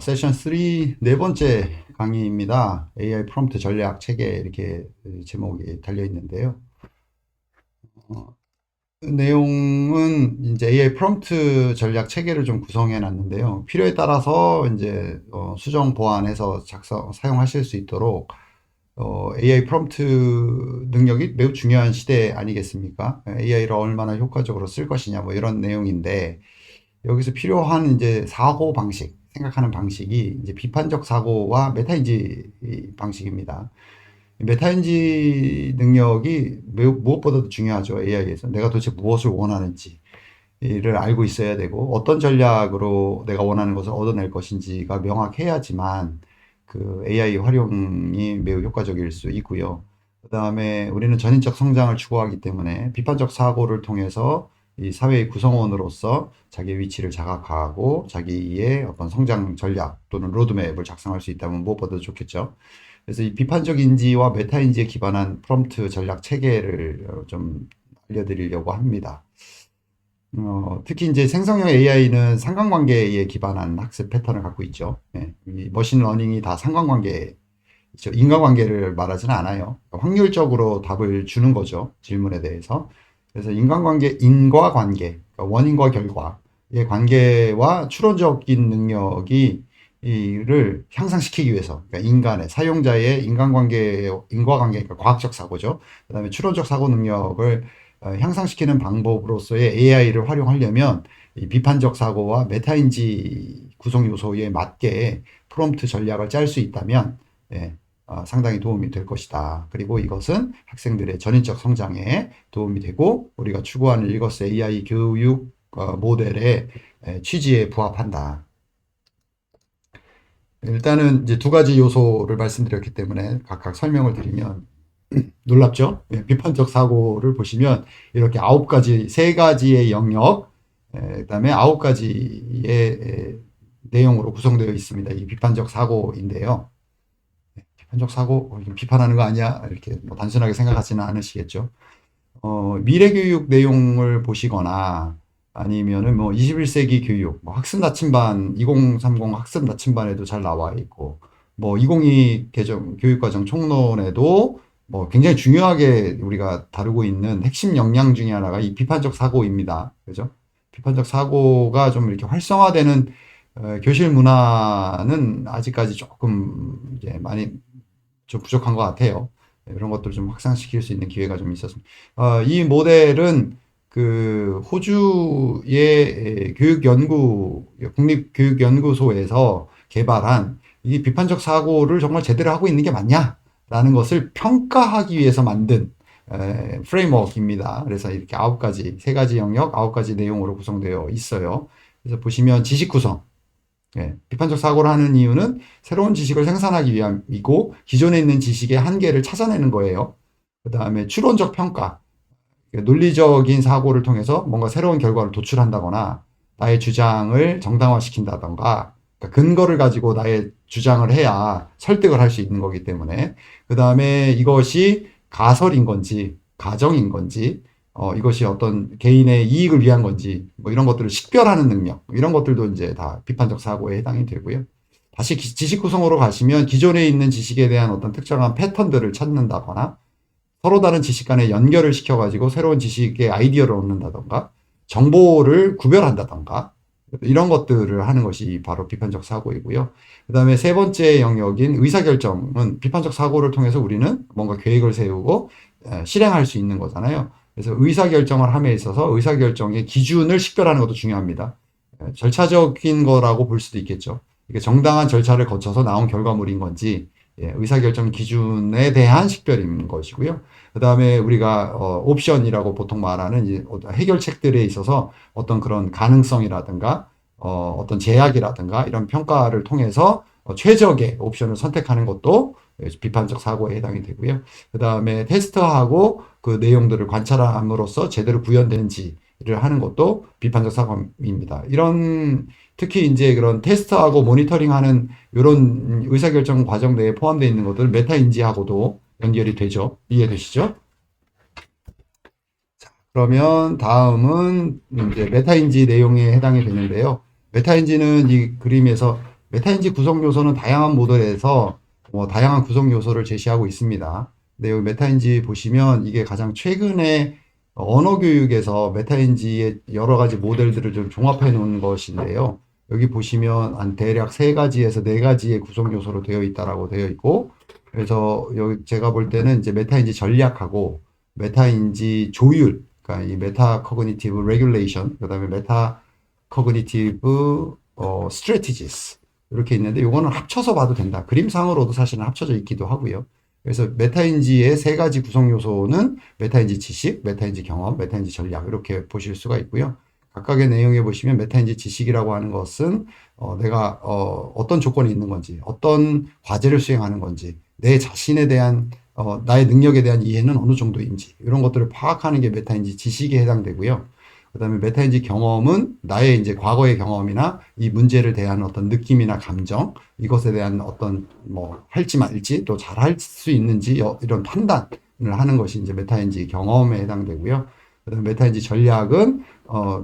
세션 3 네 번째 강의입니다. AI 프롬프트 전략 체계 이렇게 제목이 달려 있는데요. 내용은 이제 AI 프롬프트 전략 체계를 좀 구성해 놨는데요. 필요에 따라서 이제 수정 보완해서 사용하실 수 있도록 AI 프롬프트 능력이 매우 중요한 시대 아니겠습니까? AI를 얼마나 효과적으로 쓸 것이냐 뭐 이런 내용인데 여기서 필요한 이제 사고 방식, 생각하는 방식이 이제 비판적 사고와 메타인지 방식입니다. 메타인지 능력이 매우 무엇보다도 중요하죠. AI에서 내가 도대체 무엇을 원하는지를 알고 있어야 되고 어떤 전략으로 내가 원하는 것을 얻어낼 것인지가 명확해야지만 그 AI 활용이 매우 효과적일 수 있고요. 그 다음에 우리는 전인적 성장을 추구하기 때문에 비판적 사고를 통해서 이 사회의 구성원으로서 자기의 위치를 자각하고 자기의 어떤 성장 전략 또는 로드맵을 작성할 수 있다면 무엇보다도 좋겠죠. 그래서 이 비판적 인지와 메타 인지에 기반한 프롬프트 전략 체계를 좀 알려드리려고 합니다. 특히 이제 생성형 AI는 상관관계에 기반한 학습 패턴을 갖고 있죠. 예, 이 머신러닝이 다 상관관계, 인과관계를 말하지는 않아요. 확률적으로 답을 주는 거죠. 질문에 대해서. 그래서 인과관계, 그러니까 원인과 결과의 관계와 추론적인 능력이 이를 향상시키기 위해서, 그러니까 인간의, 사용자의 인과관계, 그러니까 과학적 사고죠. 그 다음에 추론적 사고 능력을 향상시키는 방법으로서의 AI를 활용하려면 이 비판적 사고와 메타인지 구성 요소에 맞게 프롬프트 전략을 짤 수 있다면 예, 상당히 도움이 될 것이다. 그리고 이것은 학생들의 전인적 성장에 도움이 되고 우리가 추구하는 이것의 AI 교육 모델의 취지에 부합한다. 일단은 이제 두 가지 요소를 말씀드렸기 때문에 각각 설명을 드리면 놀랍죠? 비판적 사고를 보시면 이렇게 아홉 가지, 세 가지의 영역, 그다음에 아홉 가지의 내용으로 구성되어 있습니다. 이 비판적 사고인데요. 비판적 사고, 비판하는 거 아니야? 이렇게 뭐 단순하게 생각하지는 않으시겠죠? 미래 교육 내용을 보시거나 아니면은 뭐 21세기 교육, 뭐 학습 나침반, 2030 학습 나침반에도 잘 나와 있고, 뭐 2022 교육과정 총론에도 뭐 굉장히 중요하게 우리가 다루고 있는 핵심 역량 중에 하나가 이 비판적 사고입니다. 그죠? 비판적 사고가 좀 이렇게 활성화되는 교실 문화는 아직까지 조금 이제 많이 좀 부족한 것 같아요. 이런 것들을 좀 확산시킬 수 있는 기회가 좀 있었습니다. 이 모델은 그 호주의 국립교육연구소에서 개발한 이 비판적 사고를 정말 제대로 하고 있는 게 맞냐라는 것을 평가하기 위해서 만든 프레임워크입니다. 그래서 이렇게 아홉 가지, 세 가지 영역, 아홉 가지 내용으로 구성되어 있어요. 그래서 보시면 지식 구성, 비판적 사고를 하는 이유는 새로운 지식을 생산하기 위함이고 기존에 있는 지식의 한계를 찾아내는 거예요. 그 다음에 추론적 평가, 논리적인 사고를 통해서 뭔가 새로운 결과를 도출한다거나 나의 주장을 정당화시킨다던가 그러니까 근거를 가지고 나의 주장을 해야 설득을 할 수 있는 거기 때문에 그 다음에 이것이 가설인 건지 가정인 건지 이것이 어떤 개인의 이익을 위한 건지, 뭐 이런 것들을 식별하는 능력, 이런 것들도 이제 다 비판적 사고에 해당이 되고요. 다시 지식 구성으로 가시면 기존에 있는 지식에 대한 어떤 특정한 패턴들을 찾는다거나 서로 다른 지식 간의 연결을 시켜가지고 새로운 지식의 아이디어를 얻는다던가 정보를 구별한다던가 이런 것들을 하는 것이 바로 비판적 사고이고요. 그 다음에 세 번째 영역인 의사결정은 비판적 사고를 통해서 우리는 뭔가 계획을 세우고 실행할 수 있는 거잖아요. 그래서 의사결정을 함에 있어서 의사결정의 기준을 식별하는 것도 중요합니다. 절차적인 거라고 볼 수도 있겠죠. 이게 정당한 절차를 거쳐서 나온 결과물인 건지 의사결정 기준에 대한 식별인 것이고요. 그 다음에 우리가 옵션이라고 보통 말하는 이제 해결책들에 있어서 어떤 그런 가능성이라든가 어떤 제약이라든가 이런 평가를 통해서 최적의 옵션을 선택하는 것도 비판적 사고에 해당이 되고요. 그 다음에 테스트하고 그 내용들을 관찰함으로써 제대로 구현되는지를 하는 것도 비판적 사고입니다. 이런 특히 이제 그런 테스트하고 모니터링하는 이런 의사결정 과정 내에 포함되어 있는 것들 메타 인지하고도 연결이 되죠. 이해되시죠? 그러면 다음은 이제 메타인지 내용에 해당이 되는데요. 메타인지는 이 그림에서 메타인지 구성 요소는 다양한 모델에서 다양한 구성 요소를 제시하고 있습니다. 근데 여기 메타인지 보시면 이게 가장 최근에 언어 교육에서 메타인지의 여러 가지 모델들을 좀 종합해 놓은 것인데요. 여기 보시면 한 대략 3가지에서 4가지의 구성 요소로 되어 있다라고 되어 있고, 그래서 여기 제가 볼 때는 이제 메타인지 전략하고 메타인지 조율, 그러니까 이 메타 커그니티브 레귤레이션, 그다음에 메타 커그니티브 스트래티지스 이렇게 있는데 이거는 합쳐서 봐도 된다. 그림상으로도 사실은 합쳐져 있기도 하고요. 그래서 메타인지의 3가지 구성 요소는 메타인지 지식, 메타인지 경험, 메타인지 전략 이렇게 보실 수가 있고요. 각각의 내용에 보시면 메타인지 지식이라고 하는 것은 내가 어떤 조건이 있는 건지, 어떤 과제를 수행하는 건지, 내 자신에 대한 나의 능력에 대한 이해는 어느 정도인지 이런 것들을 파악하는 게 메타인지 지식에 해당되고요. 그다음에 메타인지 경험은 나의 이제 과거의 경험이나 이 문제를 대한 어떤 느낌이나 감정, 이것에 대한 어떤 할지 말지 또 잘할 수 있는지 이런 판단을 하는 것이 이제 메타인지 경험에 해당되고요. 그다음에 메타인지 전략은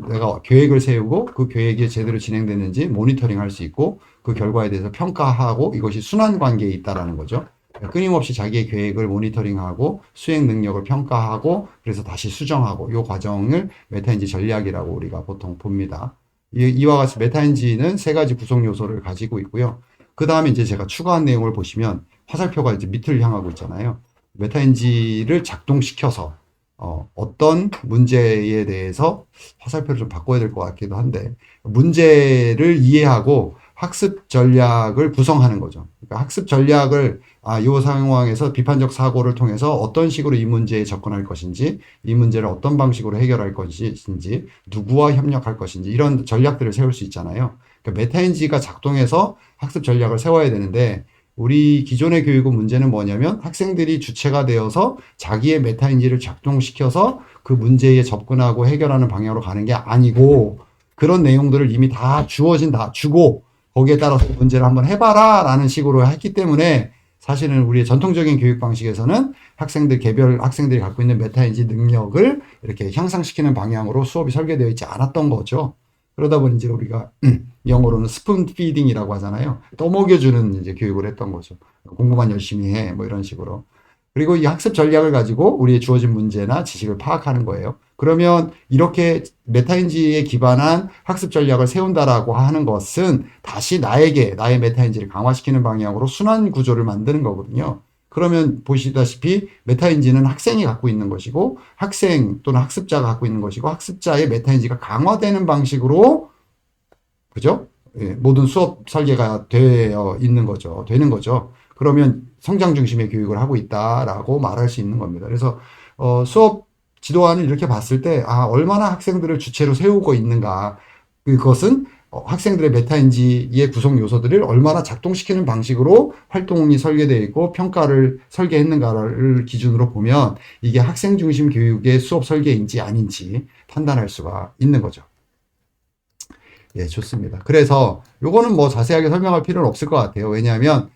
내가 계획을 세우고 그 계획이 제대로 진행되는지 모니터링 할 수 있고 그 결과에 대해서 평가하고 이것이 순환 관계에 있다라는 거죠. 끊임없이 자기의 계획을 모니터링하고 수행 능력을 평가하고 그래서 다시 수정하고 이 과정을 메타인지 전략이라고 우리가 보통 봅니다. 이와 같이 메타인지는 3가지 구성 요소를 가지고 있고요. 그 다음에 이제 제가 추가한 내용을 보시면 화살표가 이제 밑을 향하고 있잖아요. 메타인지를 작동시켜서 어떤 문제에 대해서 화살표를 좀 바꿔야 될 것 같기도 한데 문제를 이해하고 학습 전략을 구성하는 거죠. 그러니까 학습 전략을 이 상황에서 비판적 사고를 통해서 어떤 식으로 이 문제에 접근할 것인지, 이 문제를 어떤 방식으로 해결할 것인지, 누구와 협력할 것인지 이런 전략들을 세울 수 있잖아요. 그러니까 메타인지가 작동해서 학습 전략을 세워야 되는데 우리 기존의 교육은 문제는 뭐냐면 학생들이 주체가 되어서 자기의 메타인지를 작동시켜서 그 문제에 접근하고 해결하는 방향으로 가는 게 아니고 그런 내용들을 이미 다 주고 거기에 따라서 문제를 한번 해봐라 라는 식으로 했기 때문에 사실은 우리의 전통적인 교육 방식에서는 개별 학생들이 갖고 있는 메타인지 능력을 이렇게 향상시키는 방향으로 수업이 설계되어 있지 않았던 거죠. 그러다 보니 이제 우리가 영어로는 스푼 피딩이라고 하잖아요. 떠먹여주는 이제 교육을 했던 거죠. 공부만 열심히 해, 뭐 이런 식으로. 그리고 이 학습 전략을 가지고 우리의 주어진 문제나 지식을 파악하는 거예요. 그러면 이렇게 메타인지에 기반한 학습 전략을 세운다라고 하는 것은 다시 나의 메타인지를 강화시키는 방향으로 순환 구조를 만드는 거거든요. 그러면 보시다시피 메타인지는 학생이 갖고 있는 것이고 학생 또는 학습자가 갖고 있는 것이고 학습자의 메타인지가 강화되는 방식으로 그죠? 예, 모든 수업 설계가 되는 거죠. 그러면 성장 중심의 교육을 하고 있다라고 말할 수 있는 겁니다. 그래서 수업 지도안을 이렇게 봤을 때 얼마나 학생들을 주체로 세우고 있는가 그것은 학생들의 메타인지의 구성 요소들을 얼마나 작동시키는 방식으로 활동이 설계되어 있고 평가를 설계했는가를 기준으로 보면 이게 학생 중심 교육의 수업 설계인지 아닌지 판단할 수가 있는 거죠. 예, 좋습니다. 그래서 요거는 뭐 자세하게 설명할 필요는 없을 것 같아요. 왜냐하면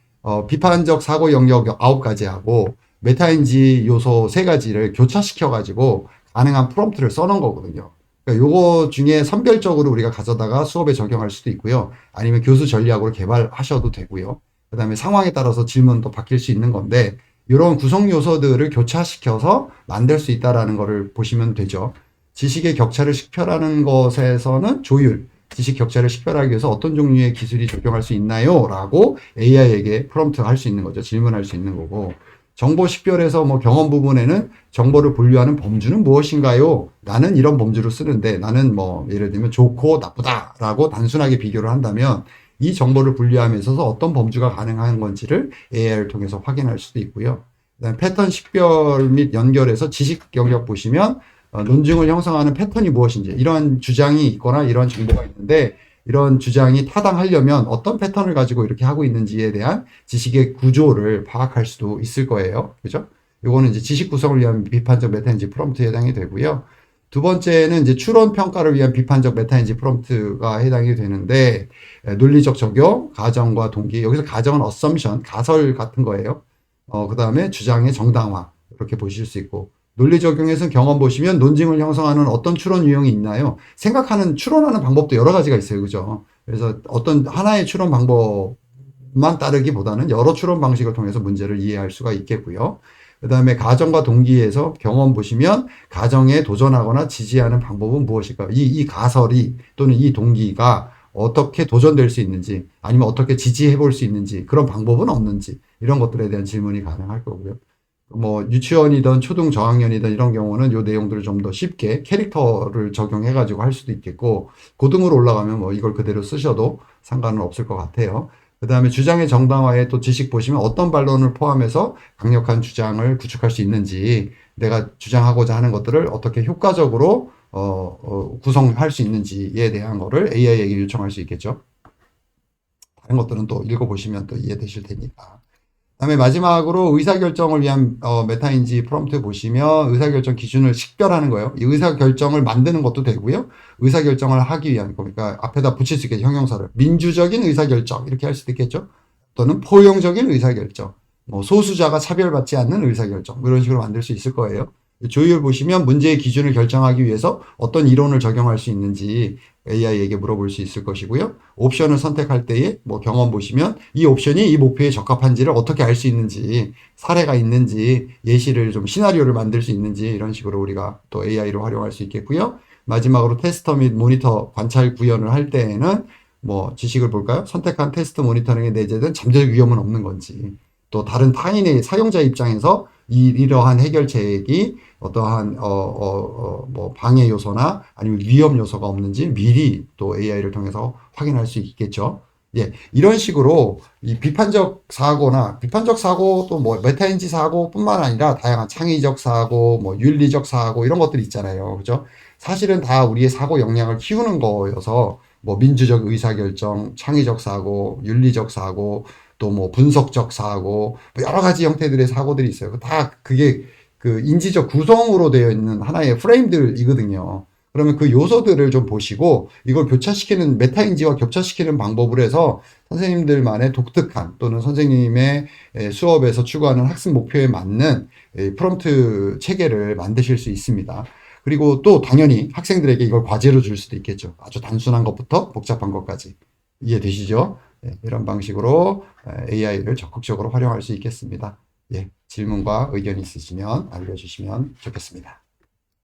비판적 사고 영역 9가지하고 메타인지 요소 3가지를 교차시켜 가지고 가능한 프롬프트를 써놓은 거거든요. 그러니까 요거 중에 선별적으로 우리가 가져다가 수업에 적용할 수도 있고요. 아니면 교수 전략으로 개발하셔도 되고요. 그 다음에 상황에 따라서 질문도 바뀔 수 있는 건데 이런 구성 요소들을 교차시켜서 만들 수 있다라는 거를 보시면 되죠. 지식의 격차를 식별하는 것에서는 조율, 지식 격차를 식별하기 위해서 어떤 종류의 기술이 적용할 수 있나요? 라고 AI에게 프롬프트 할 수 있는 거죠. 질문할 수 있는 거고. 정보 식별에서 경험 부분에는 정보를 분류하는 범주는 무엇인가요? 나는 이런 범주를 쓰는데 나는 예를 들면 좋고 나쁘다라고 단순하게 비교를 한다면 이 정보를 분류함에 있어서 어떤 범주가 가능한 건지를 AI를 통해서 확인할 수도 있고요. 그다음에 패턴 식별 및 연결해서 지식 영역 보시면 논증을 형성하는 패턴이 무엇인지 이런 주장이 있거나 이런 정보가 있는데 이런 주장이 타당하려면 어떤 패턴을 가지고 이렇게 하고 있는지에 대한 지식의 구조를 파악할 수도 있을 거예요. 그죠? 요거는 이제 지식 구성을 위한 비판적 메타인지 프롬프트에 해당이 되고요. 두 번째는 이제 추론 평가를 위한 비판적 메타인지 프롬프트가 해당이 되는데 논리적 적용, 가정과 동기. 여기서 가정은 assumption, 가설 같은 거예요. 그 다음에 주장의 정당화 이렇게 보실 수 있고 논리 적용에서 경험 보시면 논증을 형성하는 어떤 추론 유형이 있나요? 추론하는 방법도 여러 가지가 있어요. 그죠? 그래서 어떤 하나의 추론 방법만 따르기보다는 여러 추론 방식을 통해서 문제를 이해할 수가 있겠고요. 그 다음에 가정과 동기에서 경험 보시면 가정에 도전하거나 지지하는 방법은 무엇일까? 이 가설이 또는 이 동기가 어떻게 도전될 수 있는지 아니면 어떻게 지지해 볼 수 있는지 그런 방법은 없는지 이런 것들에 대한 질문이 가능할 거고요. 뭐 유치원이든 초등 저학년이든 이런 경우는 요 내용들을 좀 더 쉽게 캐릭터를 적용해 가지고 할 수도 있겠고 고등으로 올라가면 뭐 이걸 그대로 쓰셔도 상관은 없을 것 같아요. 그 다음에 주장의 정당화에 또 지식 보시면 어떤 반론을 포함해서 강력한 주장을 구축할 수 있는지 내가 주장하고자 하는 것들을 어떻게 효과적으로 구성할 수 있는지에 대한 거를 AI에게 요청할 수 있겠죠. 다른 것들은 또 읽어보시면 또 이해되실 테니까. 그다음에 마지막으로 의사결정을 위한 메타인지 프롬프트 보시면 의사결정 기준을 식별하는 거예요. 이 의사결정을 만드는 것도 되고요. 의사결정을 하기 위한 그러니까 앞에다 붙일 수 있겠죠. 형용사를. 민주적인 의사결정 이렇게 할 수도 있겠죠. 또는 포용적인 의사결정. 뭐 소수자가 차별받지 않는 의사결정 뭐 이런 식으로 만들 수 있을 거예요. 조율 보시면 문제의 기준을 결정하기 위해서 어떤 이론을 적용할 수 있는지 AI에게 물어볼 수 있을 것이고요. 옵션을 선택할 때에 뭐 경험 보시면 이 옵션이 이 목표에 적합한지를 어떻게 알 수 있는지 사례가 있는지 예시를 좀 시나리오를 만들 수 있는지 이런 식으로 우리가 또 AI를 활용할 수 있겠고요. 마지막으로 테스터 및 모니터 관찰 구현을 할 때에는 뭐 지식을 볼까요? 선택한 테스트 모니터링에 내재된 잠재 위험은 없는 건지 또 다른 타인의 사용자 입장에서 이러한 해결책이 어떠한 뭐 방해 요소나 아니면 위험 요소가 없는지 미리 또 AI를 통해서 확인할 수 있겠죠. 예, 이런 식으로 이 비판적 사고나 비판적 사고 또 뭐 메타인지 사고뿐만 아니라 다양한 창의적 사고, 뭐 윤리적 사고 이런 것들이 있잖아요. 그죠? 사실은 다 우리의 사고 역량을 키우는 거여서 뭐 민주적 의사결정, 창의적 사고, 윤리적 사고, 또 뭐 분석적 사고, 뭐 여러 가지 형태들의 사고들이 있어요. 다 그게 그 인지적 구성으로 되어 있는 하나의 프레임들이거든요. 그러면 그 요소들을 좀 보시고 이걸 교차시키는 메타인지와 겹쳐시키는 방법으로 해서 선생님들만의 독특한 또는 선생님의 수업에서 추구하는 학습 목표에 맞는 프롬프트 체계를 만드실 수 있습니다. 그리고 또 당연히 학생들에게 이걸 과제로 줄 수도 있겠죠. 아주 단순한 것부터 복잡한 것까지. 이해되시죠? 이런 방식으로 AI를 적극적으로 활용할 수 있겠습니다. 예, 질문과 의견 있으시면 알려주시면 좋겠습니다.